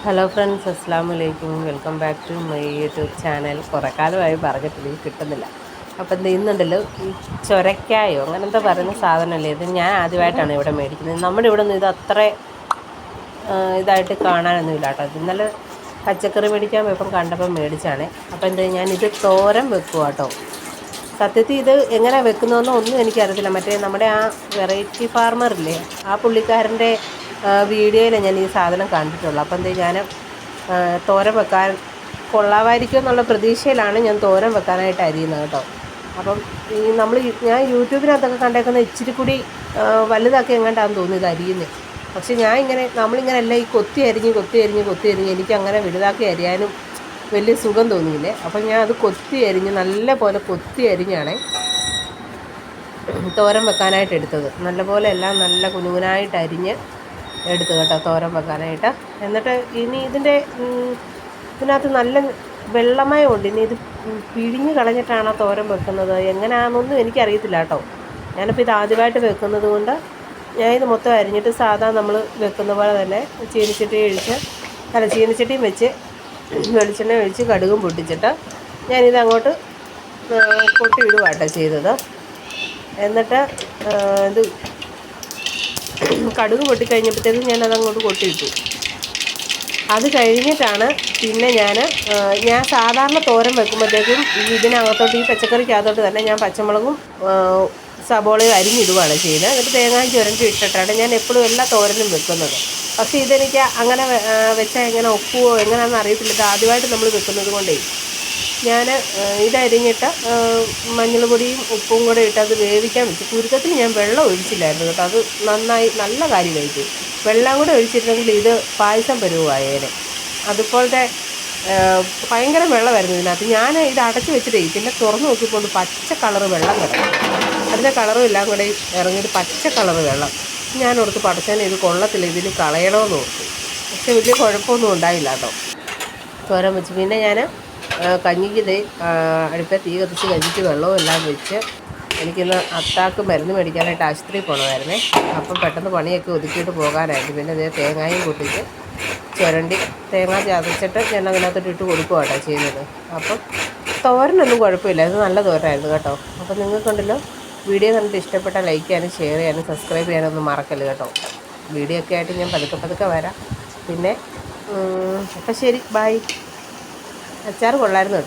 Hello friends, അസ്സാം വലൈക്കും. Welcome back to my YouTube channel. കുറേ കാലമായി പറഞ്ഞിട്ടില്ല, കിട്ടുന്നില്ല. അപ്പോൾ എന്ത് ചെയ്യുന്നുണ്ടല്ലോ, ഈ ചൊരക്കായോ അങ്ങനെ എന്താ പറയുന്ന സാധനമല്ലേ ഇത്. ഞാൻ ആദ്യമായിട്ടാണ് ഇവിടെ മേടിക്കുന്നത്. നമ്മുടെ ഇവിടെ നിന്ന് ഇത് അത്ര ഇതായിട്ട് കാണാനൊന്നുമില്ല കേട്ടോ. ഇത് ഇന്നലെ പച്ചക്കറി മേടിക്കാൻ പോയപ്പം കണ്ടപ്പം മേടിച്ചാണ്. അപ്പോൾ എന്താ, ഞാനിത് തോരൻ വെക്കുക കേട്ടോ. സത്യത്തിൽ ഇത് എങ്ങനെ വെക്കുന്നതെന്നോ ഒന്നും എനിക്കറിയത്തില്ല. മറ്റേ നമ്മുടെ ആ വെറൈറ്റി ഫാർമറില്ലേ, ആ പുള്ളിക്കാരൻ്റെ വീഡിയോയിൽ ഞാൻ ഈ സാധനം കണ്ടിട്ടുള്ളൂ. അപ്പം എന്താ, ഞാൻ തോരൻ വെക്കാൻ കൊള്ളാമായിരിക്കും എന്നുള്ള പ്രതീക്ഷയിലാണ് ഞാൻ തോരൻ വെക്കാനായിട്ട് അരിയുന്നത് കേട്ടോ. അപ്പം ഞാൻ യൂട്യൂബിനകത്തൊക്കെ കണ്ടേക്കുന്ന ഇച്ചിരി കൂടി വലുതാക്കി എങ്ങാണ്ടാന്ന് തോന്നി ഇത് അരിയുന്നത്. പക്ഷെ നമ്മളിങ്ങനെ എല്ലാം ഈ കൊത്തി അരിഞ്ഞ് എനിക്കങ്ങനെ വലുതാക്കി അരിയാനും വലിയ സുഖം തോന്നിയില്ലേ. അപ്പം ഞാൻ അത് നല്ല പോലെ കൊത്തി അരിഞ്ഞാണ് തോരൻ വെക്കാനായിട്ട് എടുത്തത്. എല്ലാം നല്ല കുനുകുനായിട്ട് അരിഞ്ഞ് എടുത്തു കേട്ടോ തോരൻ വെക്കാനായിട്ട്. എന്നിട്ട് ഇനി ഇതിനകത്ത് നല്ല വെള്ളമയമുണ്ട്. ഇനി ഇത് പിഴിഞ്ഞ് കളഞ്ഞിട്ടാണോ തോരൻ വെക്കുന്നത്, എങ്ങനെയാണെന്നൊന്നും എനിക്കറിയത്തില്ല കേട്ടോ. ഞാനിപ്പോൾ ഇത് ആദ്യമായിട്ട് വെക്കുന്നത് കൊണ്ട് ഇത് മൊത്തം അരിഞ്ഞിട്ട് സാധാ നമ്മൾ വെക്കുന്ന പോലെ തന്നെ ചീനച്ചട്ടിയും വെച്ച് വെളിച്ചെണ്ണ ഒഴിച്ച് കടുകും പൊട്ടിച്ചിട്ട് ഞാനിത് അങ്ങോട്ട് കൊട്ടിയിടുവാട്ടോ ചെയ്തത്. എന്നിട്ട് ഇത് കടുക് പൊട്ടിക്കഴിഞ്ഞപ്പോഴത്തേക്കും ഞാനതങ്ങോട്ട് കൊട്ടിയിട്ടു. അത് കഴിഞ്ഞിട്ടാണ് പിന്നെ ഞാൻ സാധാരണ തോരൻ വെക്കുമ്പോഴത്തേക്കും ഇതിനകത്തോട്ട്, ഈ പച്ചക്കറിക്കകത്തോട്ട് തന്നെ ഞാൻ പച്ചമുളകും സബോളയും അരിഞ്ഞിടുകയാണ് ചെയ്യുന്നത്. എന്നിട്ട് തേങ്ങയും ചുരണ്ടി ഇട്ടിട്ടാണ് ഞാൻ എപ്പോഴും എല്ലാ തോരനും വെക്കുന്നത്. പക്ഷേ ഇതെനിക്ക് അങ്ങനെ വെച്ചാൽ എങ്ങനെ ഒക്കുവോ എങ്ങനെയാണെന്ന് അറിയത്തില്ല. ഇത് ആദ്യമായിട്ട് നമ്മൾ വെക്കുന്നത് കൊണ്ടേ ഞാൻ ഇതരിഞ്ഞിട്ട് മഞ്ഞൾ പൊടിയും ഉപ്പും കൂടെ ഇട്ട് അത് വേവിക്കാൻ വെച്ചു. കുരുക്കത്തിന് ഞാൻ വെള്ളം ഒഴിച്ചില്ലായിരുന്നു കേട്ടോ. അത് നല്ല കാര്യമായിട്ട് വെള്ളം കൂടെ ഒഴിച്ചിരുന്നെങ്കിൽ ഇത് പായസം പരുവായേനെ. അതുപോലത്തെ ഭയങ്കര വെള്ളമായിരുന്നു ഇതിനകത്ത്. ഞാൻ ഇത് അടച്ചു വെച്ചിട്ടേ പിന്നെ തുറന്ന് നോക്കിക്കൊണ്ട് പച്ച കളറ് വെള്ളം കിടക്കും. അതിൻ്റെ കളറും എല്ലാം കൂടെ ഇറങ്ങിയിട്ട് പച്ച കളറ് വെള്ളം. ഞാൻ ഓർത്ത് പടച്ചാൻ ഇത് കൊള്ളത്തില്ല, ഇതിന് കളയണമെന്ന് ഓർത്തു. പക്ഷെ വലിയ കുഴപ്പമൊന്നും ഉണ്ടായില്ല കേട്ടോ തോരൻ വെച്ച്. പിന്നെ ഞാൻ കഞ്ഞിക്ക് അടുപ്പിൽ തീ കത്തിച്ച് കഞ്ഞിക്ക് വെള്ളവും എല്ലാം വെച്ച് എനിക്കിന്ന് അത്താക്ക് മരുന്ന് മേടിക്കാനായിട്ട് ആശുപത്രിയിൽ പോകണമായിരുന്നേ. അപ്പം പെട്ടെന്ന് പണിയൊക്കെ ഒതുക്കിയിട്ട് പോകാനായിട്ട് പിന്നെ തേങ്ങയും പൊട്ടിച്ച് തേങ്ങ ചതച്ചിട്ട് ഞാൻ അതിനകത്തോട്ട് ഇട്ട് കൊടുക്കുക കേട്ടോ ചെയ്യുന്നത്. അപ്പം തോരനൊന്നും കുഴപ്പമില്ല, ഇത് നല്ല തോരനായിരുന്നു കേട്ടോ. അപ്പം നിങ്ങൾക്കുണ്ടല്ലോ, വീഡിയോ കണ്ടിട്ട് ഇഷ്ടപ്പെട്ടാൽ ലൈക്ക് ചെയ്യാനും ഷെയർ ചെയ്യാനും സബ്സ്ക്രൈബ് ചെയ്യാനൊന്നും മറക്കല്ല് കേട്ടോ. വീഡിയോ ഒക്കെ ആയിട്ട് ഞാൻ പതുക്കെ വരാം. പിന്നെ അപ്പം ശരി, ബൈ. അച്ചാർ കൊള്ളായിരുന്നു കേട്ടോ.